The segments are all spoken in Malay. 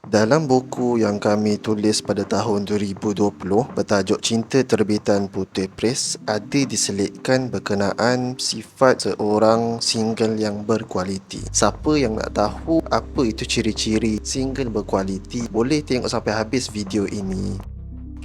Dalam buku yang kami tulis pada tahun 2020 bertajuk Cinta Terbitan Putih Press, ada diselitkan berkenaan sifat seorang single yang berkualiti. Siapa yang nak tahu apa itu ciri-ciri single berkualiti, boleh tengok sampai habis video ini.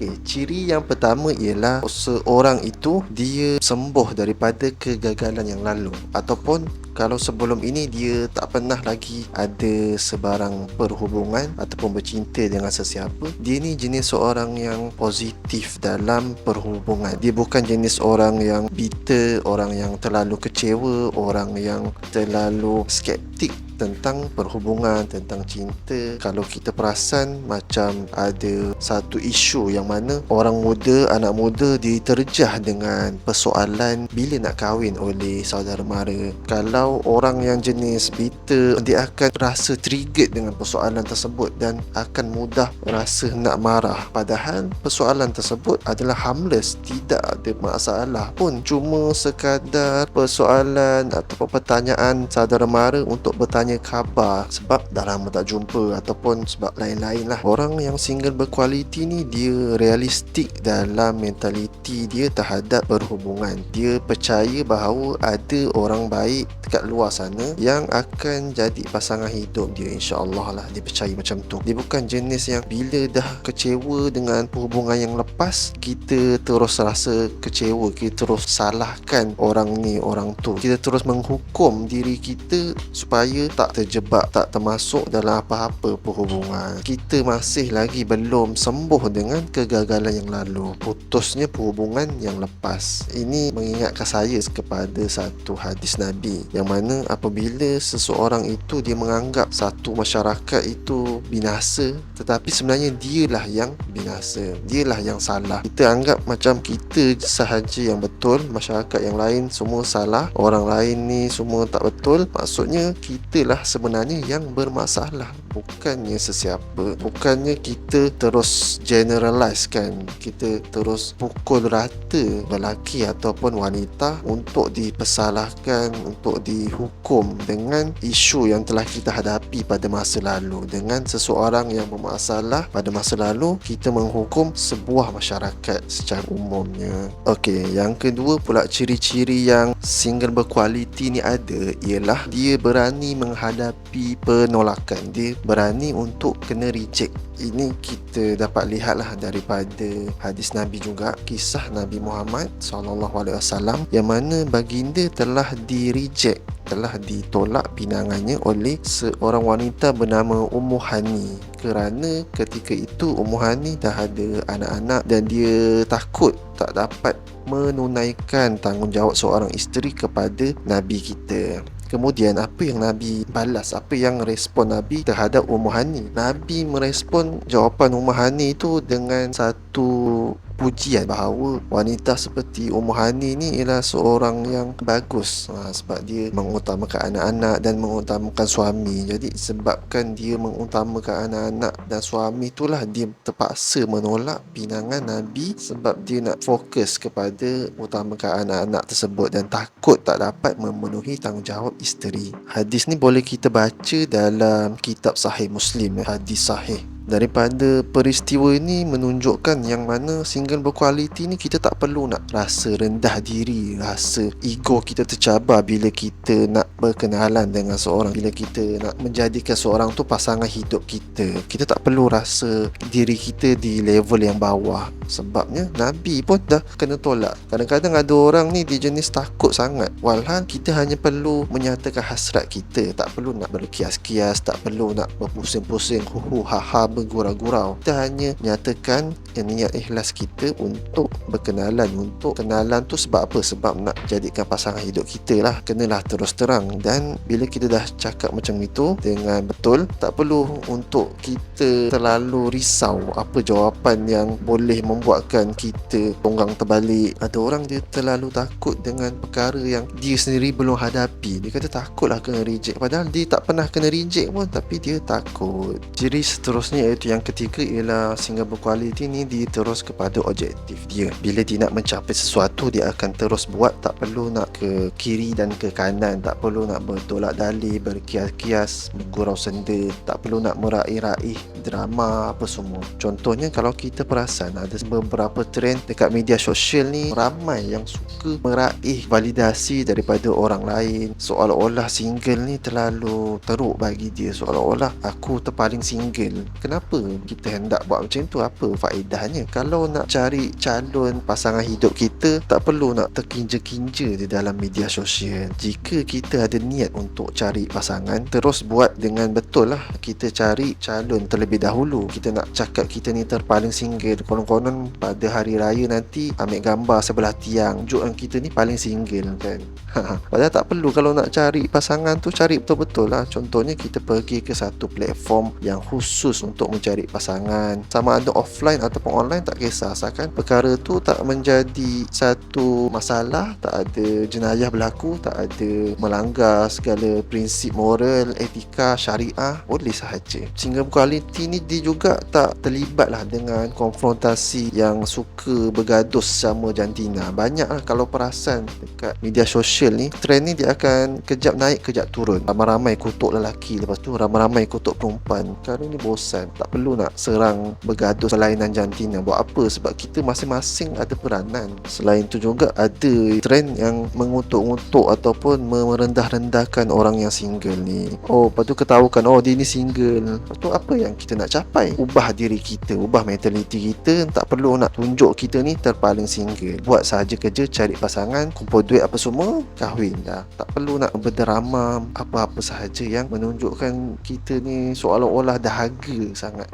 Ciri yang pertama ialah seorang itu dia sembuh daripada kegagalan yang lalu, ataupun kalau sebelum ini dia tak pernah lagi ada sebarang perhubungan ataupun bercinta dengan sesiapa. Dia ni jenis seorang yang positif dalam perhubungan. Dia bukan jenis orang yang bitter, orang yang terlalu kecewa, orang yang terlalu skeptik tentang perhubungan, tentang cinta. Kalau kita perasan, macam ada satu isu yang mana orang muda, anak muda diterjah dengan persoalan bila nak kahwin oleh saudara mara. Kalau orang yang jenis bitter, dia akan rasa triggered dengan persoalan tersebut dan akan mudah rasa nak marah. Padahal persoalan tersebut adalah harmless, tidak ada masalah pun, cuma sekadar persoalan ataupun pertanyaan saudara mara untuk bertanya khabar sebab dah lama tak jumpa ataupun sebab lain-lain lah. Orang yang single berkualiti ni dia realistik dalam mentaliti dia terhadap perhubungan. Dia percaya bahawa ada orang baik dekat luar sana yang akan jadi pasangan hidup dia, insya-Allah lah. Dia percaya macam tu. Dia bukan jenis yang bila dah kecewa dengan perhubungan yang lepas, kita terus rasa kecewa, kita terus salahkan orang ni orang tu, kita terus menghukum diri kita supaya tak terjebak, tak termasuk dalam apa-apa perhubungan. Kita masih lagi belum sembuh dengan kegagalan yang lalu, putusnya perhubungan yang lepas. Ini mengingatkan saya kepada satu hadis Nabi yang mana apabila seseorang itu dia menganggap satu masyarakat itu binasa, tetapi sebenarnya dialah yang binasa, dialah yang salah. Kita anggap macam kita sahaja yang betul, masyarakat yang lain semua salah, orang lain ni semua tak betul. Maksudnya kita lah sebenarnya yang bermasalah, bukannya sesiapa. Bukannya kita terus generalize kan, kita terus pukul rata lelaki ataupun wanita untuk dipersalahkan, untuk dihukum dengan isu yang telah kita hadapi pada masa lalu. Dengan seseorang yang bermasalah pada masa lalu, kita menghukum sebuah masyarakat secara umumnya. Okey, yang kedua pula ciri-ciri yang single berkualiti ni ada ialah dia berani menghadapi penolakan. Dia berani untuk kena reject. Ini kita dapat lihatlah daripada hadis Nabi juga, kisah Nabi Muhammad SAW yang mana baginda telah di-reject, telah ditolak pinangannya oleh seorang wanita bernama Ummu Hani, kerana ketika itu Ummu Hani dah ada anak-anak dan dia takut tak dapat menunaikan tanggungjawab seorang isteri kepada Nabi kita. Kemudian apa yang Nabi balas, apa yang respon Nabi terhadap Ummu Hani? Nabi merespon jawapan Ummu Hani itu dengan satu pujian bahawa wanita seperti Ummu Hani ni ialah seorang yang bagus, sebab dia mengutamakan anak-anak dan mengutamakan suami. Jadi sebabkan dia mengutamakan anak-anak dan suami, itulah dia terpaksa menolak pinangan Nabi sebab dia nak fokus kepada utamakan anak-anak tersebut dan takut tak dapat memenuhi tanggungjawab isteri. Hadis ni boleh kita baca dalam kitab Sahih Muslim, hadis sahih. Daripada peristiwa ini menunjukkan yang mana single berkualiti ni kita tak perlu nak rasa rendah diri, rasa ego kita tercabar bila kita nak berkenalan dengan seorang, bila kita nak menjadikan seorang tu pasangan hidup kita. Kita tak perlu rasa diri kita di level yang bawah, sebabnya Nabi pun dah kena tolak. Kadang-kadang ada orang ni dia jenis takut sangat, walhal kita hanya perlu menyatakan hasrat kita, tak perlu nak berkias-kias, tak perlu nak berpusing-pusing, ha-ha, bergurau-gurau. Kita hanya nyatakan niat ikhlas kita untuk berkenalan. Untuk kenalan tu sebab apa? Sebab nak jadikan pasangan hidup kita lah. Kenalah terus terang. Dan bila kita dah cakap macam itu dengan betul, tak perlu untuk kita terlalu risau apa jawapan yang boleh membuatkan kita tonggang terbalik. Ada orang dia terlalu takut dengan perkara yang dia sendiri belum hadapi. Dia kata takutlah kena reject, padahal dia tak pernah kena reject pun, tapi dia takut. Ciri seterusnya iaitu yang ketiga ialah single berkualiti ni dia terus kepada objektif dia. Bila dia nak mencapai sesuatu, dia akan terus buat, tak perlu nak ke kiri dan ke kanan, tak perlu nak bertolak dalih, berkias-kias, bergurau senda, tak perlu nak meraih-raih drama apa semua. Contohnya kalau kita perasan ada beberapa trend dekat media sosial ni, ramai yang suka meraih validasi daripada orang lain, seolah-olah single ni terlalu teruk bagi dia, seolah-olah aku terpaling single. Kenapa kita hendak buat macam tu? Apa faedahnya? Kalau nak cari calon pasangan hidup kita, tak perlu nak terkinja-kinja di dalam media sosial. Jika kita ada niat untuk cari pasangan, terus buat dengan betul lah. Kita cari calon terlebih dahulu. Kita nak cakap kita ni terpaling single, konon-konon pada hari raya nanti ambil gambar sebelah tiang, tunjukkan kita ni paling single kan. Padahal tak perlu. Kalau nak cari pasangan tu, cari betul-betul lah. Contohnya kita pergi ke satu platform yang khusus untuk mencari pasangan, sama ada offline ataupun online, tak kisah, asalkan perkara tu tak menjadi satu masalah, tak ada jenayah berlaku, tak ada melanggar segala prinsip moral, etika, syariah, boleh sahaja. Single quality ni dia juga tak terlibat lah dengan konfrontasi yang suka bergaduh sesama jantina. Banyak lah kalau perasan dekat media sosial ni, trend ni dia akan kejap naik kejap turun. Ramai-ramai kutuk lelaki, lepas tu ramai-ramai kutuk perempuan. Sekarang ni bosan, tak perlu nak serang bergaduh kelainan jantina. Buat apa? Sebab kita masing-masing ada peranan. Selain tu juga ada trend yang mengutuk-ngutuk ataupun merendah-rendahkan orang yang single ni. Oh, lepas tu ketahukan, oh dia ni single. Lepas tu apa yang kita nak capai? Ubah diri kita, ubah mentaliti kita. Tak perlu nak tunjuk kita ni terpaling single. Buat sahaja kerja, cari pasangan, kumpul duit apa semua, kahwin dah. Tak perlu nak berderama apa-apa sahaja yang menunjukkan kita ni seolah-olah dahaga sangat.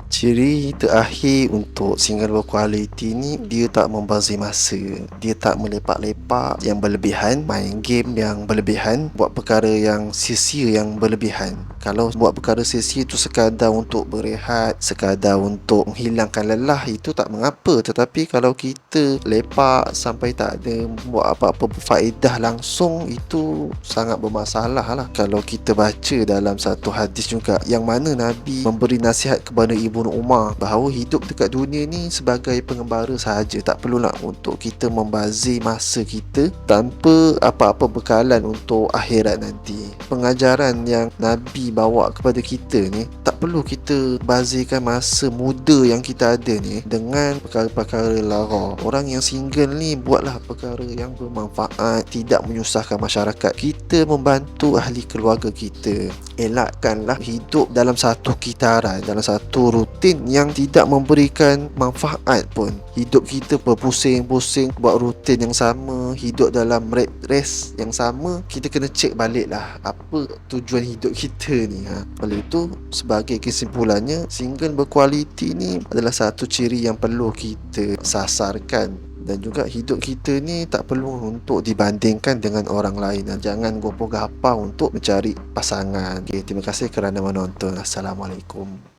Ciri terakhir untuk single berkualiti ni, dia tak membazir masa, dia tak melepak-lepak yang berlebihan, main game yang berlebihan, buat perkara yang sia-sia yang berlebihan. Kalau buat perkara sia-sia tu sekadar untuk berehat, sekadar untuk menghilangkan lelah, itu tak mengapa. Tetapi kalau kita lepak sampai tak ada buat apa-apa berfaedah langsung, itu sangat bermasalah lah. Kalau kita baca dalam satu hadis juga, yang mana Nabi memberi nasihat kepada Ibnu Umar bahawa hidup dekat dunia ni sebagai pengembara sahaja, tak perlulah untuk kita membazir masa kita tanpa apa-apa bekalan untuk akhirat nanti. Pengajaran yang Nabi bawa kepada kita ni, tak perlu kita bazirkan masa muda yang kita ada ni dengan perkara-perkara lara. Orang yang single ni buatlah perkara yang bermanfaat, tidak menyusahkan masyarakat. Kita membantu ahli keluarga kita. Elakkanlah hidup dalam satu kitaran, dalam satu rutin yang tidak memberikan manfaat pun. Hidup kita berpusing-pusing buat rutin yang sama, hidup dalam rat race yang sama. Kita kena cek balik lah apa tujuan hidup kita ni. Oleh itu, sebagai kesimpulannya, single berkualiti ni adalah satu ciri yang perlu kita sasarkan. Dan juga hidup kita ni tak perlu untuk dibandingkan dengan orang lain. Jangan gopoh-gapau untuk mencari pasangan. Okay, terima kasih kerana menonton. Assalamualaikum.